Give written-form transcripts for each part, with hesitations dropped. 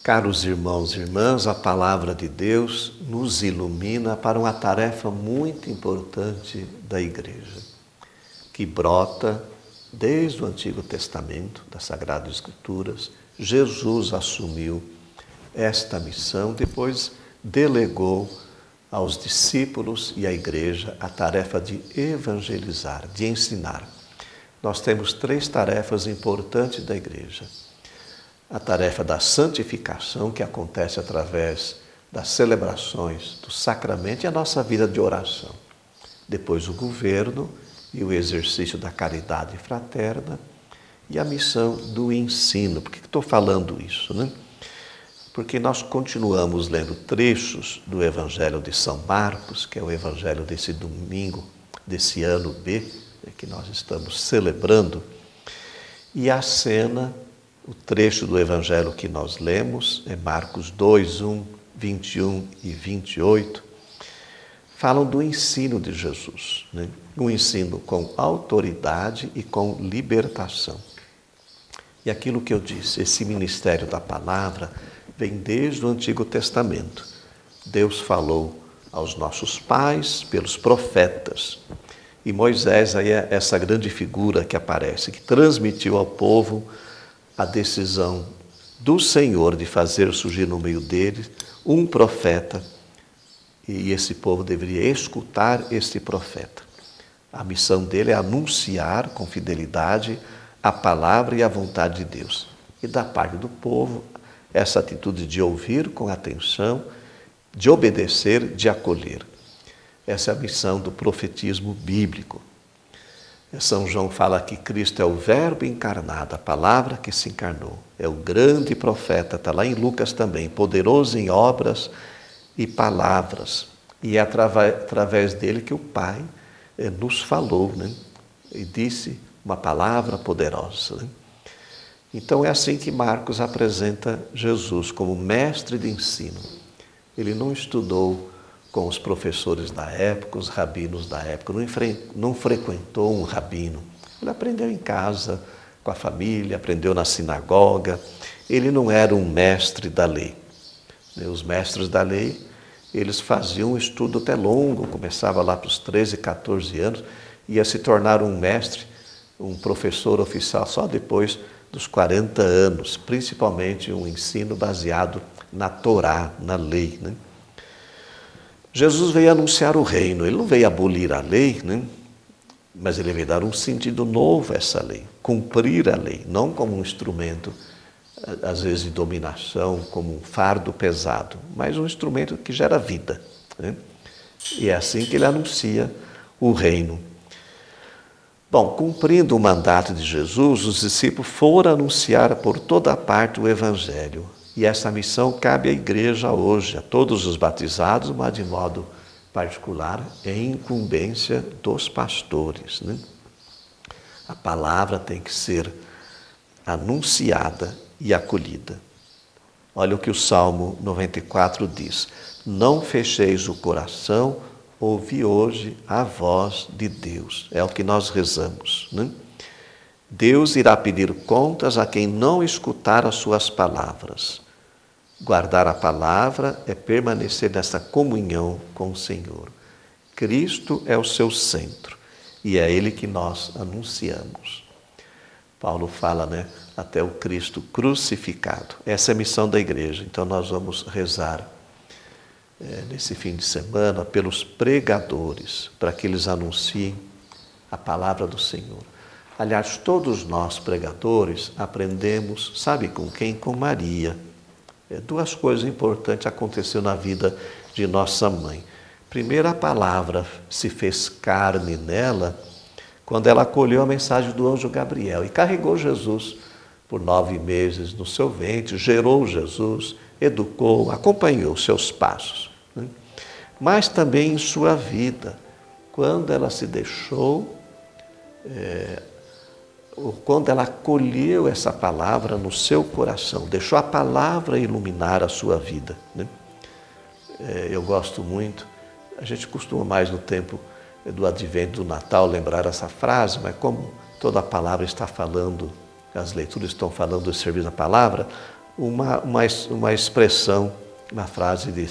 Caros irmãos e irmãs, a palavra de Deus nos ilumina para uma tarefa muito importante da Igreja, que brota desde o Antigo Testamento, das Sagradas Escrituras. Jesus assumiu esta missão, depois delegou aos discípulos e à Igreja a tarefa de evangelizar, de ensinar. Nós temos 3 tarefas importantes da Igreja. A tarefa da santificação, que acontece através das celebrações do sacramento e a nossa vida de oração. Depois o governo e o exercício da caridade fraterna e a missão do ensino. Por que estou falando isso, né? Porque nós continuamos lendo trechos do Evangelho de São Marcos, que é o Evangelho desse domingo, desse ano B, que nós estamos celebrando, e a cena, o trecho do Evangelho que nós lemos, é Marcos 2, 1, 21 e 28, falam do ensino de Jesus, né? Um ensino com autoridade e com libertação. E aquilo que eu disse, esse ministério da palavra vem desde o Antigo Testamento. Deus falou aos nossos pais pelos profetas. E Moisés aí é essa grande figura que aparece, que transmitiu ao povo a decisão do Senhor de fazer surgir no meio deles um profeta, e esse povo deveria escutar esse profeta. A missão dele é anunciar com fidelidade a palavra e a vontade de Deus. E da parte do povo, essa atitude de ouvir com atenção, de obedecer, de acolher. Essa é a missão do profetismo bíblico. São João fala que Cristo é o Verbo encarnado, a palavra que se encarnou. É o grande profeta, está lá em Lucas também, poderoso em obras e palavras. E é através dele que o Pai nos falou, né? E disse uma palavra poderosa, né? Então é assim que Marcos apresenta Jesus como mestre de ensino. Ele não estudou com os professores da época, os rabinos da época, não frequentou um rabino. Ele aprendeu em casa, com a família, aprendeu na sinagoga. Ele não era um mestre da lei. Os mestres da lei, eles faziam um estudo até longo, começava lá para os 13, 14 anos, ia se tornar um mestre, um professor oficial só depois dos 40 anos, principalmente um ensino baseado na Torá, na lei, né? Jesus veio anunciar o reino, ele não veio abolir a lei, né? Mas ele veio dar um sentido novo a essa lei, cumprir a lei, não como um instrumento, às vezes, de dominação, como um fardo pesado, mas um instrumento que gera vida, né? E é assim que ele anuncia o reino. Bom, cumprindo o mandato de Jesus, os discípulos foram anunciar por toda parte o Evangelho. E essa missão cabe à Igreja hoje, a todos os batizados, mas de modo particular, é incumbência dos pastores, né? A palavra tem que ser anunciada e acolhida. Olha o que o Salmo 94 diz: não fecheis o coração, ouvi hoje a voz de Deus. É o que nós rezamos, né? Deus irá pedir contas a quem não escutar as suas palavras. Guardar a palavra é permanecer nessa comunhão com o Senhor. Cristo é o seu centro e é Ele que nós anunciamos. Paulo fala, né? Até o Cristo crucificado. Essa é a missão da Igreja. Então nós vamos rezar nesse fim de semana pelos pregadores, para que eles anunciem a palavra do Senhor. Aliás, todos nós pregadores aprendemos, sabe com quem? Com Maria. 2 coisas importantes aconteceram na vida de nossa mãe. Primeiro, a palavra se fez carne nela, quando ela acolheu a mensagem do anjo Gabriel e carregou Jesus por 9 meses no seu ventre, gerou Jesus, educou, acompanhou seus passos, né? Mas também em sua vida, quando ela se deixou, quando ela acolheu essa palavra no seu coração, deixou a palavra iluminar a sua vida, né? Eu gosto muito, a gente costuma mais no tempo do advento do Natal lembrar essa frase, mas como toda a palavra está falando, as leituras estão falando do serviço da palavra, uma expressão na frase de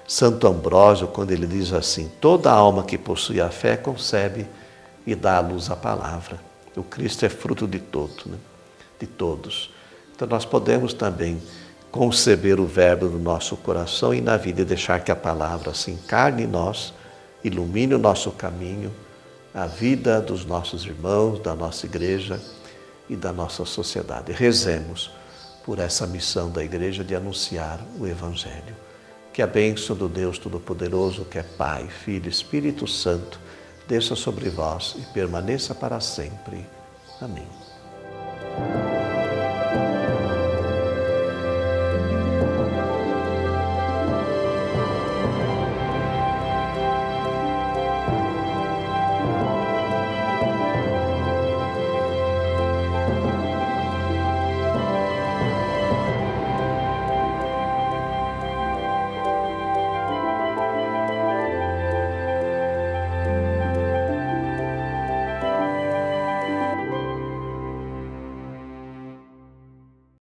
Santo Ambrósio, quando ele diz assim: toda alma que possui a fé concebe e dá à luz a palavra. O Cristo é fruto de todo, né? De todos. Então nós podemos também conceber o verbo no nosso coração e na vida e deixar que a palavra se encarne em nós, ilumine o nosso caminho, a vida dos nossos irmãos, da nossa igreja e da nossa sociedade. Rezemos por essa missão da igreja de anunciar o Evangelho. Que a bênção do Deus Todo-Poderoso, que é Pai, Filho e Espírito Santo, desça sobre vós e permaneça para sempre. Amém.